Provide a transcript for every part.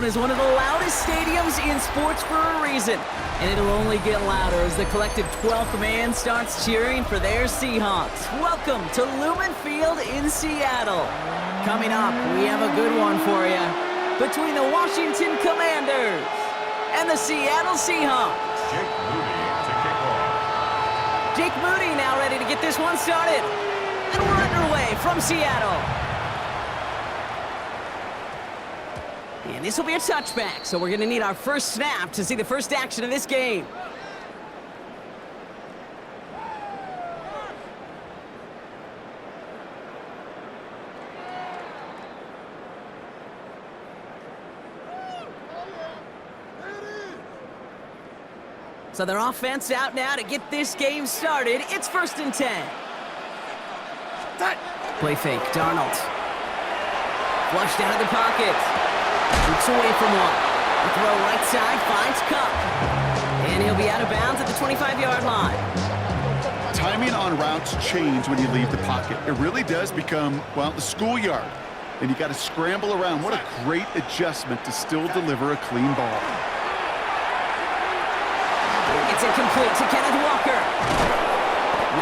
Is one of the loudest stadiums in sports for a reason, and it'll only get louder as the collective 12th man starts cheering for their Seahawks. Welcome to Lumen Field in Seattle. Coming up, we have a good one for you between the Washington Commanders and the Seattle Seahawks. Jake Moody to kick off. Jake Moody now ready to get this one started, and we're underway from Seattle. And this will be a touchback, so we're going to need our first snap to see the first action of this game. So their offense out now to get this game started. It's 1st and 10. Play fake, Darnold. Flushed out of the pocket. Shoots away from one. The throw right side, finds Cup. And he'll be out of bounds at the 25-yard line. Timing on routes change when you leave the pocket. It really does become, well, the schoolyard. And you got to scramble around. What a great adjustment to still deliver a clean ball. It's incomplete to Kenneth Walker.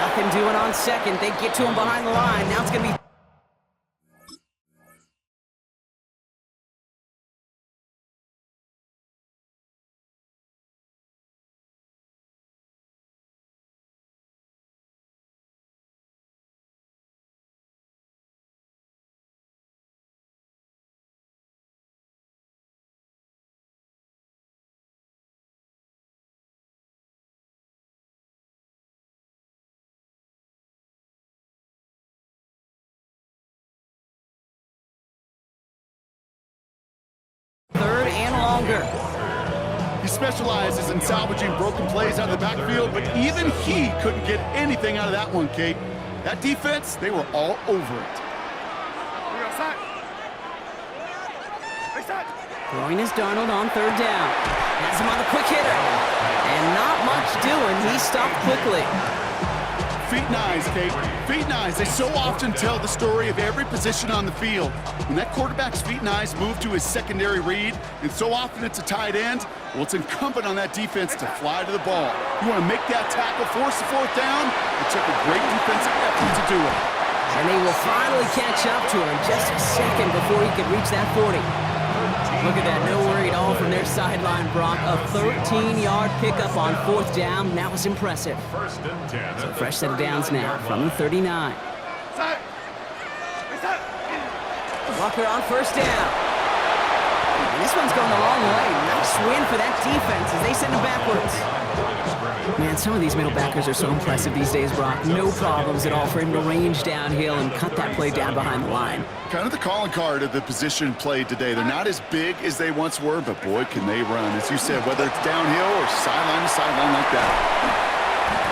Nothing doing on second. They get to him behind the line. Now it's going to be He specializes in salvaging broken plays out of the backfield, but even he couldn't get anything out of that one, Kate. That defense, they were all over it. throwing his Darnold on 3rd down. Has him on the quick hitter. And not much doing. He stopped quickly. Feet and eyes, Kate. Feet and eyes. They so often tell the story of every position on the field. When that quarterback's feet and eyes move to his secondary read, and so often it's a tight end, well, it's incumbent on that defense to fly to the ball. You want to make that tackle, force the 4th down. It took a great defensive effort to do it. And they will finally catch up to him just a second before he could reach that 40. Look at that, no worry at all from their sideline, Brock. A 13-yard pickup on 4th down. That was impressive. 1st and 10. So fresh set of downs now from the 39. Walker on 1st down. And this one's going the long way. Nice win for that defense as they send him backwards. Man, some of these middle backers are so impressive these days, Brock. No problems at all for him to range downhill and cut that play down behind the line. Kind of the calling card of the position played today. They're not as big as they once were, but boy, can they run. As you said, whether it's downhill or sideline to sideline like that.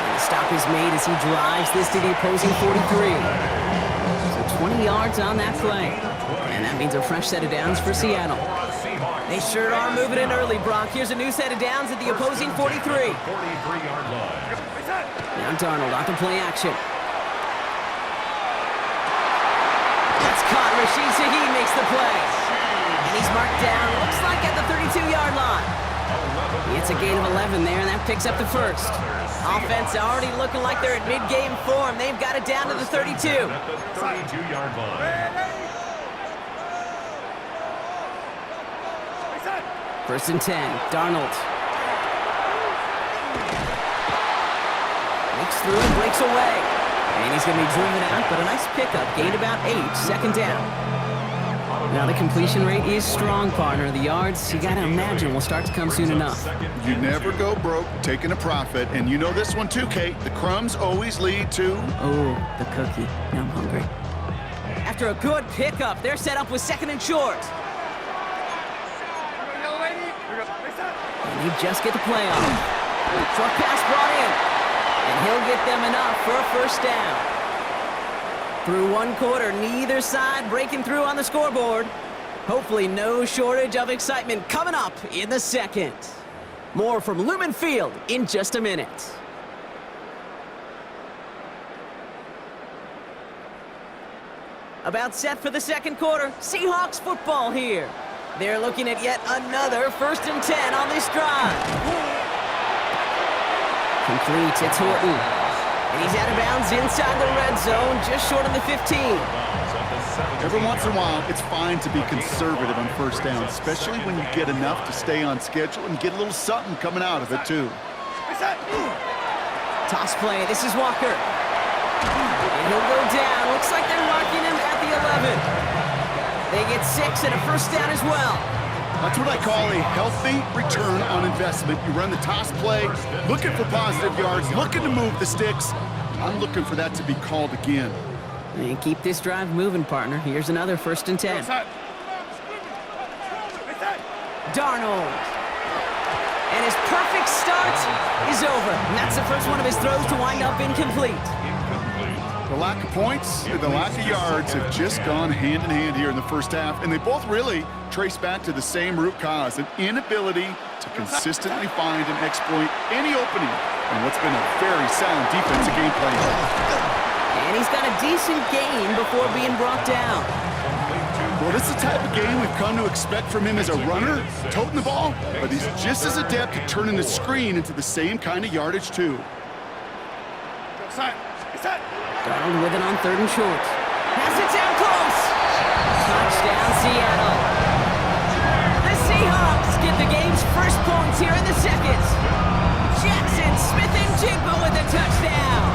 And the stop is made as he drives this to the opposing 43. So 20 yards on that play. And that means a fresh set of downs for Seattle. They sure are moving in early, Brock. Here's a new set of downs at the opposing 43. 43-yard line. Now Darnold off the play action. That's caught. Rashid Shaheed makes the play. And he's marked down, looks like at the 32-yard line. It's a gain of 11 there, and that picks up the 1st. Offense already looking like they're at mid-game form. They've got it down to the 32. At the 32-yard line. 1st and 10, Darnold. Breaks through and breaks away. And he's going to be driven out, but a nice pickup. Gained about 8, 2nd down. Now the completion rate is strong, partner. The yards, you got to imagine, will start to come soon enough. You never go broke taking a profit, and you know this one too, Kate. The crumbs always lead to... Oh, the cookie. Now I'm hungry. After a good pickup, they're set up with 2nd and short. And they just get the play off. Short pass brought in. And he'll get them enough for a 1st down. Through 1 quarter, neither side breaking through on the scoreboard. Hopefully no shortage of excitement coming up in the 2nd. More from Lumen Field in just a minute. About set for the 2nd quarter. Seahawks football here. They're looking at yet another 1st and 10 on this drive. Complete, it's Horton. And he's out of bounds inside the red zone, just short of the 15. Every once in a while, it's fine to be conservative on 1st down, especially when you get enough to stay on schedule and get a little something coming out of it, too. Toss play, this is Walker. And he'll go down. Looks like they're marking him at the 11. They get 6 and a 1st down as well. That's what I call a healthy return on investment. You run the toss play, looking for positive yards, looking to move the sticks. I'm looking for that to be called again. And keep this drive moving, partner. Here's another 1st and 10. Darnold. And his perfect start is over. And that's the first one of his throws to wind up incomplete. The lack of points and the lack of yards have just gone hand in hand here in the 1st half, and they both really trace back to the same root cause, an inability to consistently find and exploit any opening in what's been a very sound defensive game plan. And he's got a decent gain before being brought down. Well, this is the type of game we've come to expect from him as a runner, toting the ball, but he's just as adept at turning the screen into the same kind of yardage, too. Darnold with it on 3rd and short. Has it down close. Touchdown, Seattle. The Seahawks get the game's first points here in the 2nd. Jackson Smith and Jigba with a touchdown.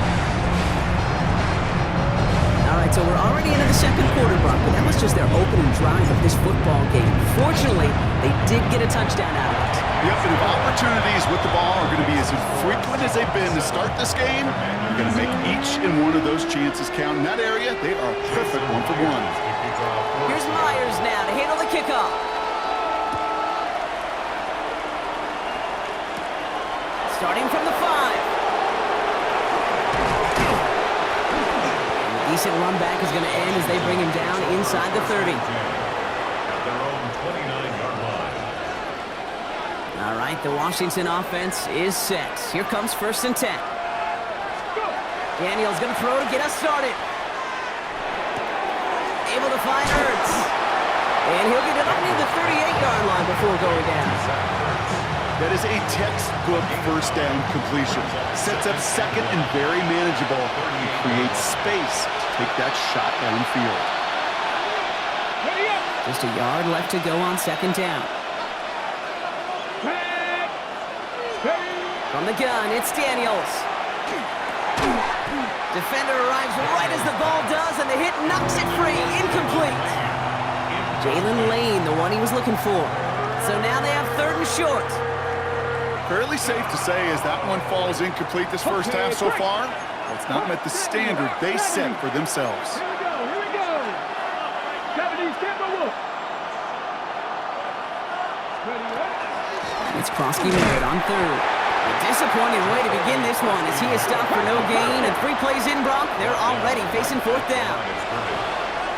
All right, so we're already into the 2nd quarter, Brock, but that was just their opening drive of this football game. Fortunately, they did get a touchdown out of it. Yep, and if opportunities with the ball are going to be as infrequent as they've been to start this game, you're going to make each and one of those chances count. In that area, they are perfect 1-for-1. Here's Myers now to handle the kickoff. Starting from the 5. And a decent run back is going to end as they bring him down inside the 30. All right, the Washington offense is set. Here comes 1st and 10. Daniel's going to throw to get us started. Able to find Ertz. And he'll get it up near the 38-yard line before going down. That is a textbook 1st down completion. Sets up 2nd and very manageable. He creates space to take that shot downfield. Just a yard left to go on 2nd down. From the gun, it's Daniels. Defender arrives right as the ball does, and the hit knocks it free. Incomplete. Jalen Lane, the one he was looking for. So now they have 3rd and short. Fairly safe to say as that one falls incomplete this 1st half so far, it's not met the standard they set for themselves. Here we go. It's Krosky-Merritt on 3rd. A disappointing way to begin this one as he is stopped for no gain, and 3 plays in, Brock, they're already facing 4th down.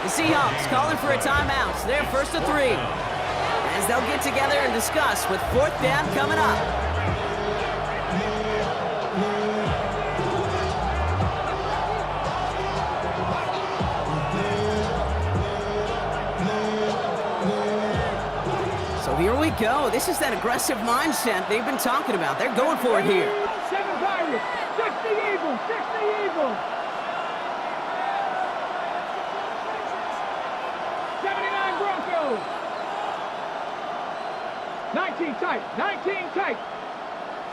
The Seahawks calling for a timeout. They're 1st and 3. As they'll get together and discuss with 4th down coming up. So here we go. This is that aggressive mindset they've been talking about. They're going for it here. 7 Pirates, 60 Eagles, 60 Eagles. 79 Broncos. 19 tight, 19 tight.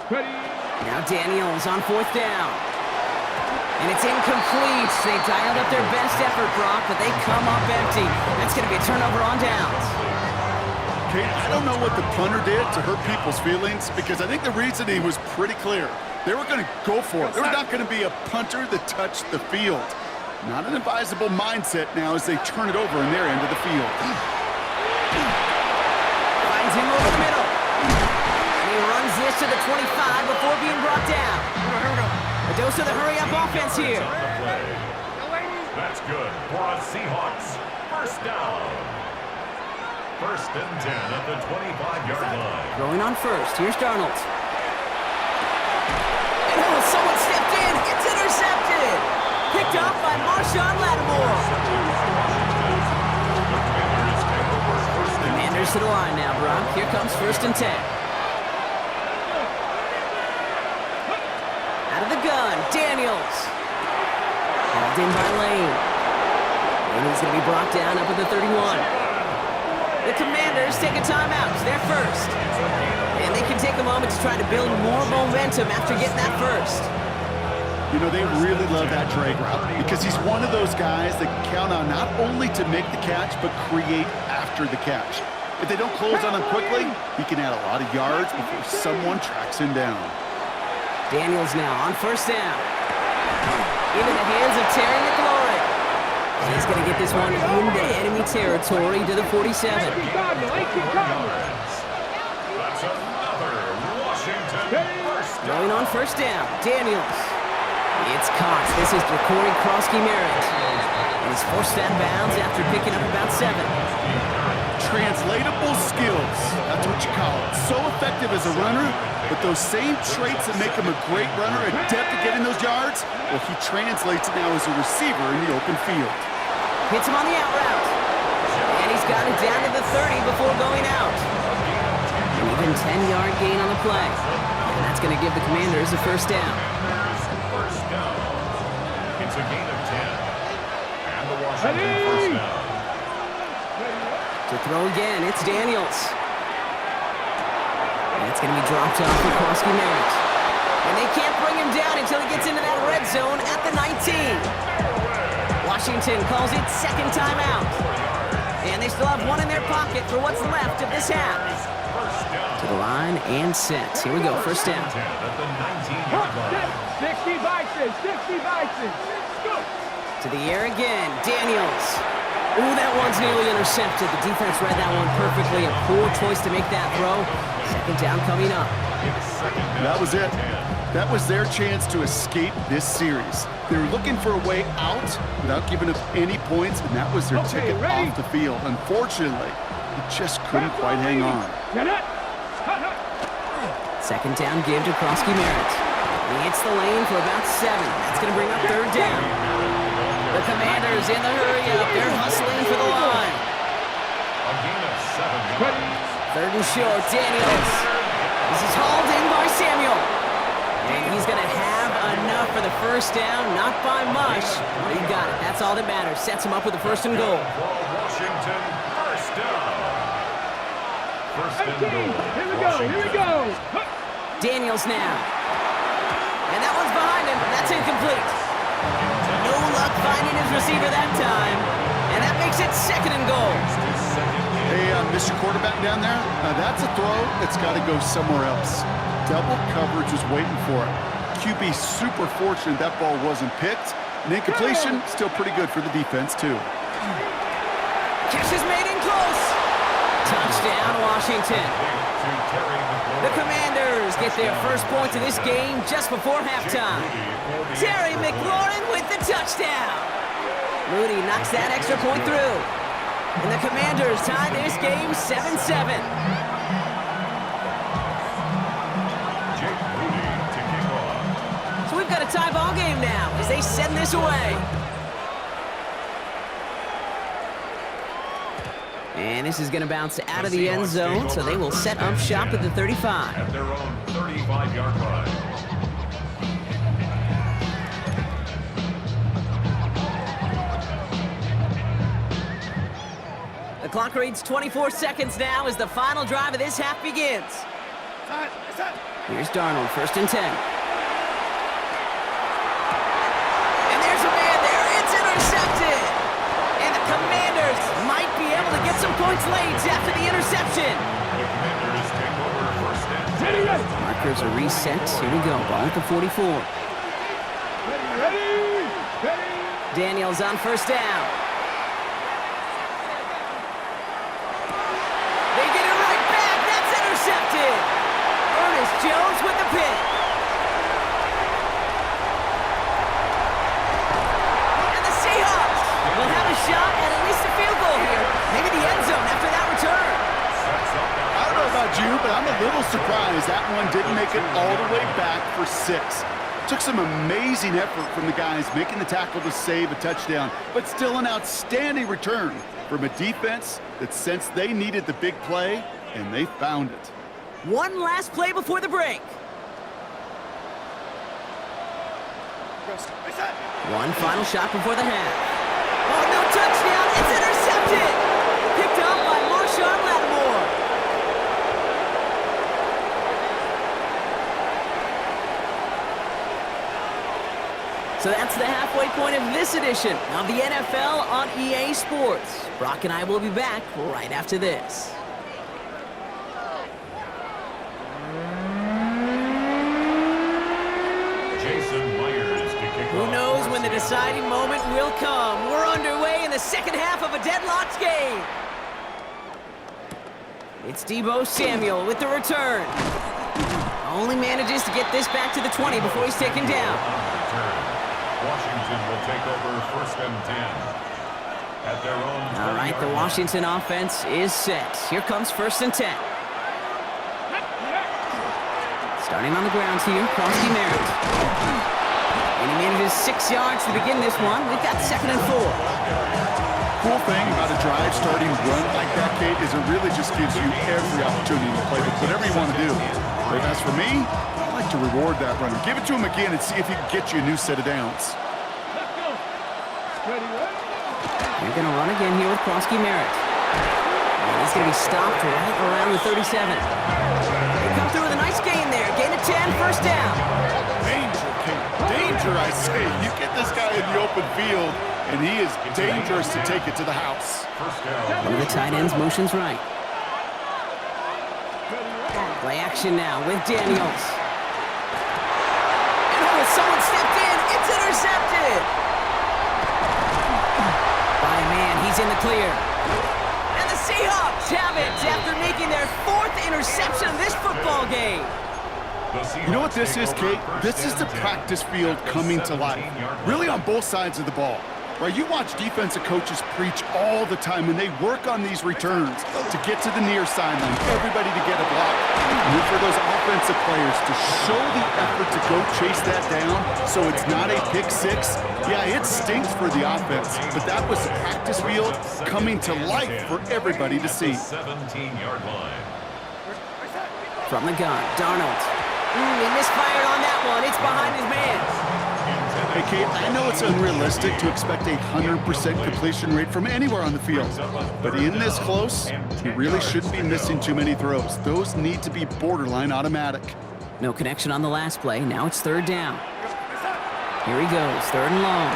Ready. Now Daniels on 4th down. And it's incomplete. They dialed up their best effort, Brock, but they come up empty. That's going to be a turnover on downs. Kate, I don't know what the punter did to hurt people's feelings because I think the reasoning was pretty clear. They were going to go for it. There was not going to be a punter that touched the field. Not an advisable mindset now as they turn it over in their end of the field. Finds him over the middle. And he runs this to the 25 before being brought down. A dose of the hurry-up offense here. That's good for a Seahawks 1st down. 1st and 10 at the 25-yard line. Throwing on 1st. Here's Darnold. And oh, someone stepped in. It's intercepted. Picked off by Marshawn Lattimore. Commanders to the line now, Brock. Here comes 1st and 10. Out of the gun, Daniels. Held in by Lane. And he's going to be brought down up at the 31. The Commanders take a timeout. They're first. And they can take a moment to try to build more momentum after getting that first. You know, they really love that drag route because he's one of those guys that count on not only to make the catch, but create after the catch. If they don't close on him quickly, he can add a lot of yards before someone tracks him down. Daniels now on 1st down. Into the hands of Terry McLaurin. And he's going to get this one into enemy territory to the 47. That's another Washington first down. Going on 1st down, Daniels. It's caught. This is Corey Krosky-Merritt. And he's forced out of bounds after picking up about 7. Translatable skills, that's what you call it. So effective as a runner, but those same traits that make him a great runner, adept at getting those yards, well, he translates it now as a receiver in the open field. Hits him on the out route. And he's got it down to the 30 before going out. An even 10-yard gain on the play. And that's going to give the Commanders a 1st down. First down. It's a gain of 10. And the Washington first down. To throw again, it's Daniels. And it's going to be dropped off for Krosky-Merritt. And they can't bring him down until he gets into that red zone at the 19. Washington calls it 2nd timeout. And they still have one in their pocket for what's left of this half. To the line and set. Here we go, 1st down. At the 19-yard line. 60 Vikings, 60 Vikings. Go. To the air again, Daniels. Ooh, that one's nearly intercepted. The defense read that one perfectly. A poor choice to make that throw. 2nd down coming up. That was it. That was their chance to escape this series. They were looking for a way out without giving up any points, and that was their ticket off the field. Unfortunately, he just couldn't quite hang on. 2nd down give to Krosky-Merritt. He hits the lane for about 7. That's going to bring up 3rd down. The Commanders in the hurry-up. They're hustling for the line. A gain of 7 yards. 3rd and short, Daniels. This is hauled in by Samuel. And he's going to have enough for the 1st down. Not by much, but he got it. That's all that matters. Sets him up with the 1st and goal. For Washington first down. First and goal. Here we go, here we go. Daniels now. And that one's behind him. That's incomplete. No luck finding his receiver that time. And that makes it 2nd and goal. Hey, Mr. Quarterback down there, that's a throw that's got to go somewhere else. Double coverage was waiting for it. QB super fortunate that ball wasn't picked. And incompletion, still pretty good for the defense, too. Catch is made in close. Touchdown, Washington. The Commanders get their first points of this game just before halftime. Terry McLaurin with the touchdown. Moody knocks that extra point through. And the Commanders tie this game 7-7. So we've got a tie ball game now as they send this away. And this is going to bounce out of the end zone, so they will set up shop at the 35. At their own 35-yard line. The clock reads 24 seconds now as the final drive of this half begins. Here's Darnold, 1st and 10. And there's a man there. It's intercepted. And the Commanders might be able to get some points late after the interception. The Commanders take over first and 10. Markers are reset. Here we go. Ball at the 44. Daniels on 1st down. They get it right back. That's intercepted. Ernest Jones with the pick. And the Seahawks will have a shot at least a field goal here. Maybe the end zone after that return. I don't know about you, but I'm a little surprised that one didn't make it all the way back for 6. Took some amazing effort from the guys making the tackle to save a touchdown, but still an outstanding return from a defense that sensed they needed the big play, and they found it. One last play before the break. One final shot before the half. Oh, no touchdown. It's intercepted. Picked up by Marshawn Lattimore. So that's the halfway point of this edition of the NFL on EA Sports. Brock and I will be back right after this. Who knows when the deciding moment will come? We're underway in the second half of a deadlocked game. It's Deebo Samuel with the return. Only manages to get this back to the 20 before he's taken down. Washington will take over first and 10. At their own. All right, the Washington offense is set. Here comes first and 10. Starting on the ground here, Krosky Merritt. And he manages 6 yards to begin this one. We've got second and 4. Cool thing about a drive starting run like that, Kate, is it really just gives you every opportunity to play with whatever you want to do. But as for me, I like to reward that runner. Give it to him again and see if he can get you a new set of downs. They're going to run again here with Krosky Merritt. And he's going to be stopped right around the 37. They come through with a nice gain there. Gain of 10, first down. Danger, Kate. Danger, I say. You get this guy in the open field, and he is dangerous to take it to the house. One of the tight ends motions right. Play action now with Daniels. And oh, someone stepped in. It's intercepted. By a man, he's in the clear. And the Seahawks have it after making their 4th interception of this football game. You know what this is, Kate? This is the practice field coming to life. Really on both sides of the ball. Right, you watch defensive coaches preach all the time when they work on these returns to get to the near sideline, everybody to get a block. And for those offensive players to show the effort to go chase that down so it's not a pick six, yeah, it stinks for the offense, but that was the practice field coming to life for everybody to see. 17-yard line. From the gun, Darnold. He misfired on that one. It's behind his man. Hey, Kate, I know it's unrealistic to expect a 100% completion rate from anywhere on the field, but in this close, he really shouldn't be missing too many throws. Those need to be borderline automatic. No connection on the last play. Now it's third down. Here he goes, third and long.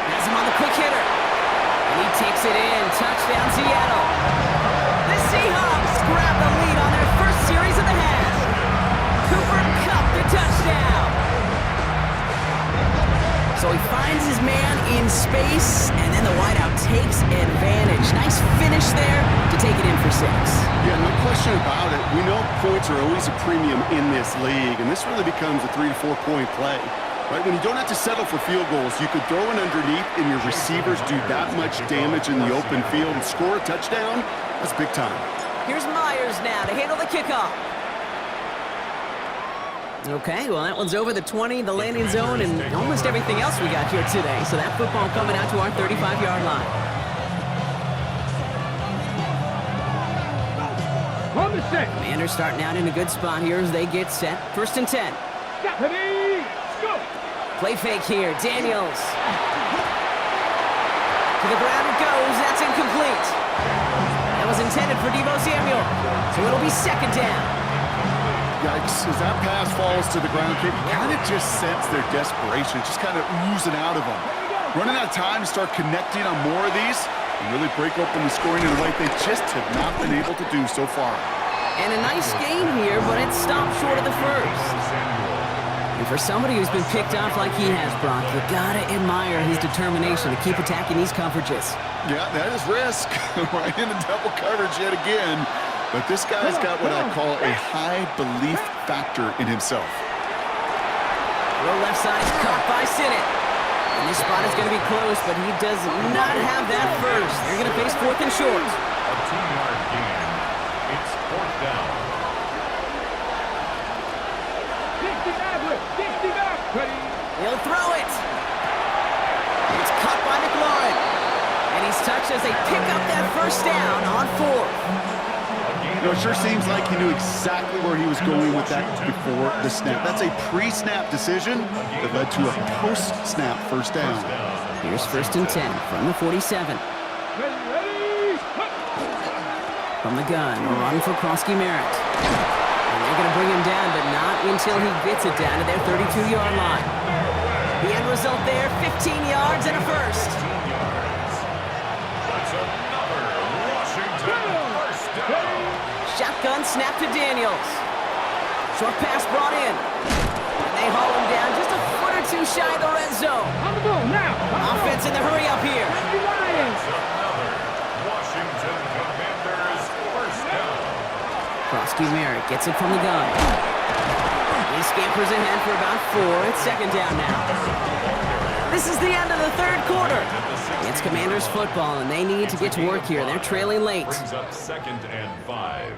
Has him on the quick hitter. And he takes it in. Touchdown, Seattle. The Seahawks grab the lead on their first series of the half. Cooper Kupp, the touchdown. So he finds his man in space, and then the wideout takes advantage. Nice finish there to take it in for 6. Yeah, no question about it. We know points are always a premium in this league, and this really becomes a 3 to 4 point play. Right, when you don't have to settle for field goals, you could throw it underneath, and your receivers do that much damage in the open field and score a touchdown. That's big time. Here's Myers now to handle the kickoff. Okay, well, that one's over the 20, the landing zone, and almost everything else we got here today. So that football coming out to our 35-yard line. On the set. Commanders starting out in a good spot here as they get set. First and 10. Ready, go. Play fake here. Daniels. To the ground it goes. That's incomplete. That was intended for Deebo Samuel. So it'll be second down. Yikes, as that pass falls to the ground, you kind of just sense their desperation, just kind of oozing out of them. Running out of time to start connecting on more of these and really break open the scoring in a way they just have not been able to do so far. And a nice game here, but it stopped short of the first. And for somebody who's been picked off like he has, Brock, you gotta admire his determination to keep attacking these coverages. Yeah, that is risk. Right into double coverage yet again. But this guy's got what I call a high belief factor in himself. Low left side is caught by Sinnott. And this spot is going to be close, but he does not have that first. They're going to face 4th and short. A 2-yard gain. It's 4th down. 60 back. Ready. He'll throw it. It's caught by McLaurin. And he He's touched as they pick up that first down on 4th. You know, it sure seems like he knew exactly where he was going with that before the snap. That's a pre-snap decision that led to a post-snap first down. Here's 1st and 10 from the 47. From the gun, run for Krosky Merritt. And they're going to bring him down, but not until he gets it down to their 32-yard line. The end result there, 15 yards and a first. That's another Washington first down. Shotgun snap to Daniels. Short pass brought in. And they haul him down just a foot or two shy of the red zone. On the ball now. Offense in the hurry up here. That's another Washington Commanders first down. Krosky Merritt gets it from the gun. He scampers ahead for about 4. It's 2nd down now. This is the end of the 3rd quarter. It's Commanders football, and they need to get to work here. They're trailing late. Brings up 2nd and 5.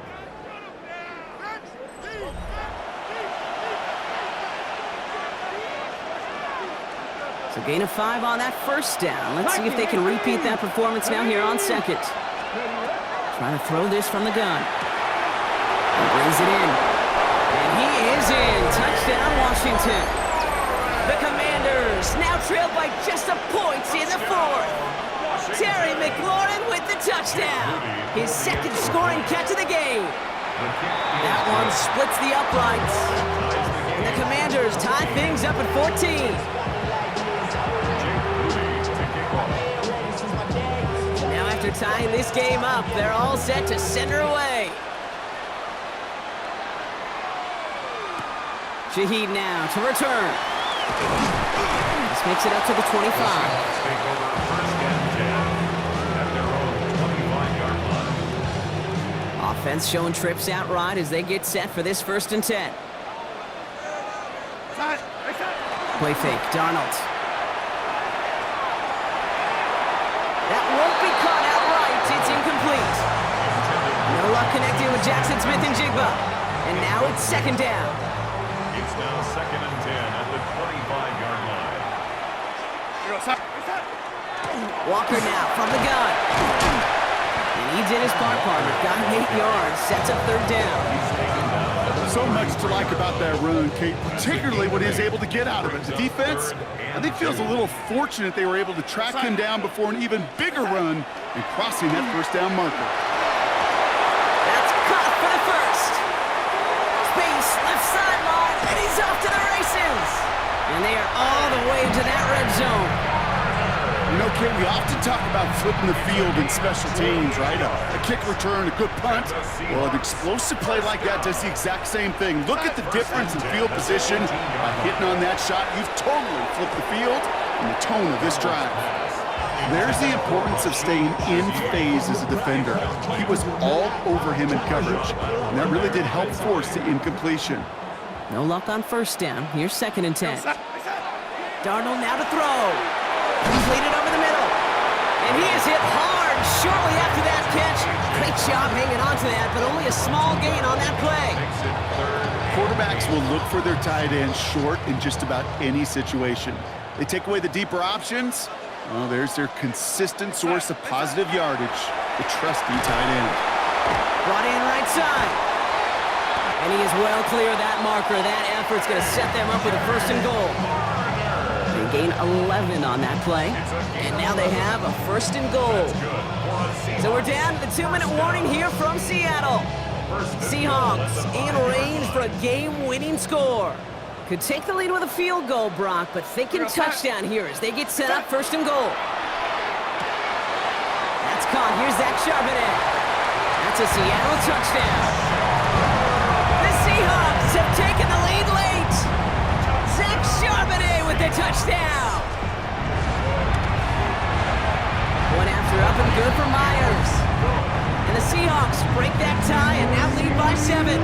So gain of 5 on that first down. Let's see if they can repeat that performance now here on 2nd. Trying to throw this from the gun. He brings it in. And he is in. Touchdown, Washington. The Commanders now trailed by just a point in the 4th. Terry McLaurin with the touchdown. His 2nd scoring catch of the game. That one splits the uprights. And the Commanders tie things up at 14. Now after tying this game up, they're all set to send her away. Shaheed now to return. This makes it up to the 25. Take over 1st and 10 at their own 25-yard line. Offense showing trips out right as they get set for this 1st and 10. Play fake, Darnold. That won't be caught outright. It's incomplete. No luck connecting with Jackson Smith and Jigba. And now it's 2nd down. It's now 2nd and 10 at the 25-yard line. Walker now from the gun. And he did his part, partner. Got 8 yards. Sets up 3rd down. So much to like about that run, Kate, particularly what he was able to get out of it. The defense, I think, feels a little fortunate they were able to track him down before an even bigger run and crossing that first down marker. That's caught for the first. Space, left sideline, and he's off to the races. And they are all the way to that red zone. You know, Kate, we often talk about flipping the field in special teams, right? A kick return, a good punt. Well, an explosive play like that does the exact same thing. Look at the difference in field position. By hitting on that shot, you've totally flipped the field and the tone of this drive. There's the importance of staying in phase as a defender. He was all over him in coverage, and that really did help force the incompletion. No luck on first down. Here's 2nd and 10. Darnold now to throw. Completed over the middle. And he is hit hard shortly after that catch. Great job hanging on to that, but only a small gain on that play. Quarterbacks will look for their tight end short in just about any situation. They take away the deeper options. Well, there's their consistent source of positive yardage, the trusty tight end. Brought in right side. And he is well clear of that marker. That effort's going to set them up with a 1st and goal. They gain 11 on that play. And now they have a 1st and goal. So we're down to the 2-minute warning here from Seattle. Seahawks in range for a game-winning score. Could take the lead with a field goal, Brock, but thinking touchdown here as they get set up 1st and goal. That's caught. Here's Zach Charbonnet. That's a Seattle touchdown. The Seahawks have taken the lead late. Zach Charbonnet with the touchdown. One after up and good for Myers. And the Seahawks break that tie and now lead by 7.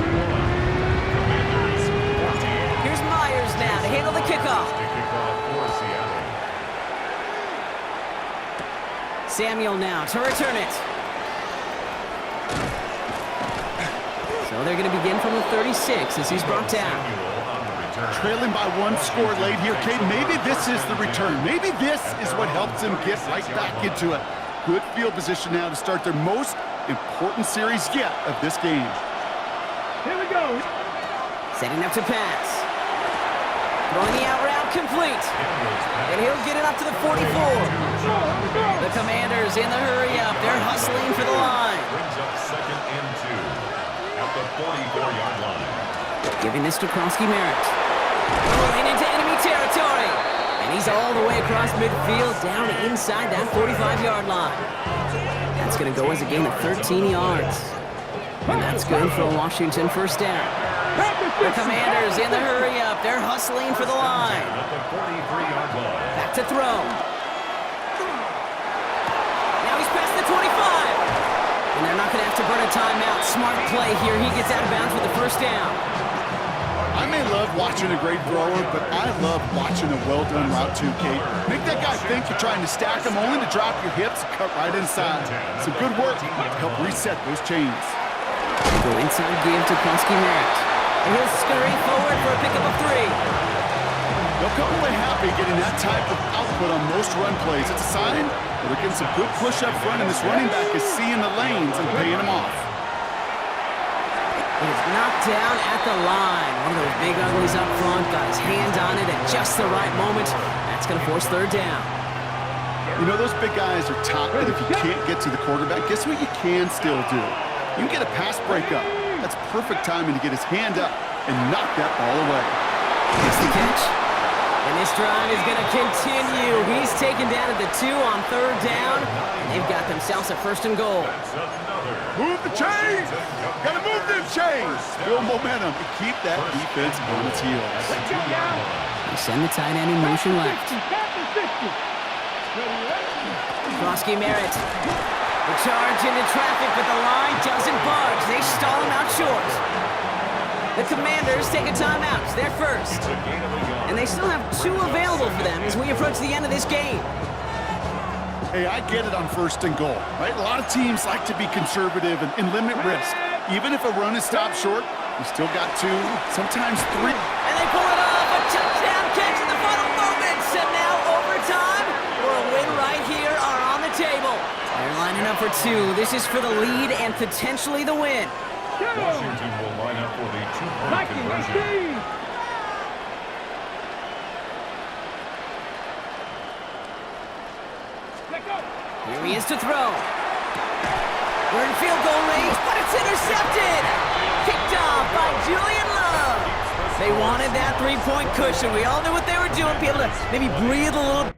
Here's Myers now to handle the kickoff. Samuel now to return it. So they're going to begin from the 36 as he's brought down. Trailing by 1 score late here, Kate. Maybe this is the return. Maybe this is what helps him get right back into it. good field position now to start their most important series yet of this game. Here we go. Setting up to pass. Throwing the out route complete. And he'll get it up to the 44. The Commanders in the hurry-up. They're hustling for the line. Brings up 2nd and 2 at the 44-yard line. Giving this to Merritt. Rolling into enemy territory. And he's all the way across midfield, down inside that 45-yard line. That's going to go as a gain of 13 yards. And that's good for a Washington first down. The Commanders in the hurry-up. They're hustling for the line. At the 43-yard line. Back to throw. Now he's past the 25. And they're not going to have to burn a timeout. Smart play here. He gets out of bounds with the first down. I may love watching a great thrower, but I love watching a well-done route too, Kate. Make that guy think you're trying to stack him, only to drop your hips and cut right inside. Some good work to help reset those chains. Go inside give to Merritt. And he'll scurry forward for a pickup of 3. They'll come away happy getting that type of output on most run plays. It's a sign that they're getting some good push up front, and this running back is seeing the lanes and paying them off. It is knocked down at the line. One of those big uglies up front, got his hand on it at just the right moment. That's going to force 3rd down. You know, those big guys are taught that if you can't get to the quarterback, guess what you can still do? You can get a pass breakup. That's perfect timing to get his hand up and knock that ball away. Gets the catch. And this drive is going to continue. He's taken down at the 2 on 3rd down. And they've got themselves a 1st and goal. Move the chains! Gotta move them chains! Build momentum and keep that defense on its heels. They send the tight end in motion left. Merritt. The charge into traffic, but the line doesn't budge. They stall him out short. The Commanders take a timeout. They're first. And they still have 2 available for them as we approach the end of this game. Hey, I get it on 1st and goal, right? A lot of teams like to be conservative and limit risk. Even if a run is stopped short, you still got 2, sometimes 3. And they pull it off. A touchdown catch in the final moments. And now overtime or a win right here are on the table. They're lining up for 2. This is for the lead and potentially the win. Washington will line up for the 2-point conversion. Here he is to throw. We're in field goal range, but it's intercepted. Picked off by Julian Love. They wanted that 3-point cushion. We all knew what they were doing. Be able to maybe breathe a little.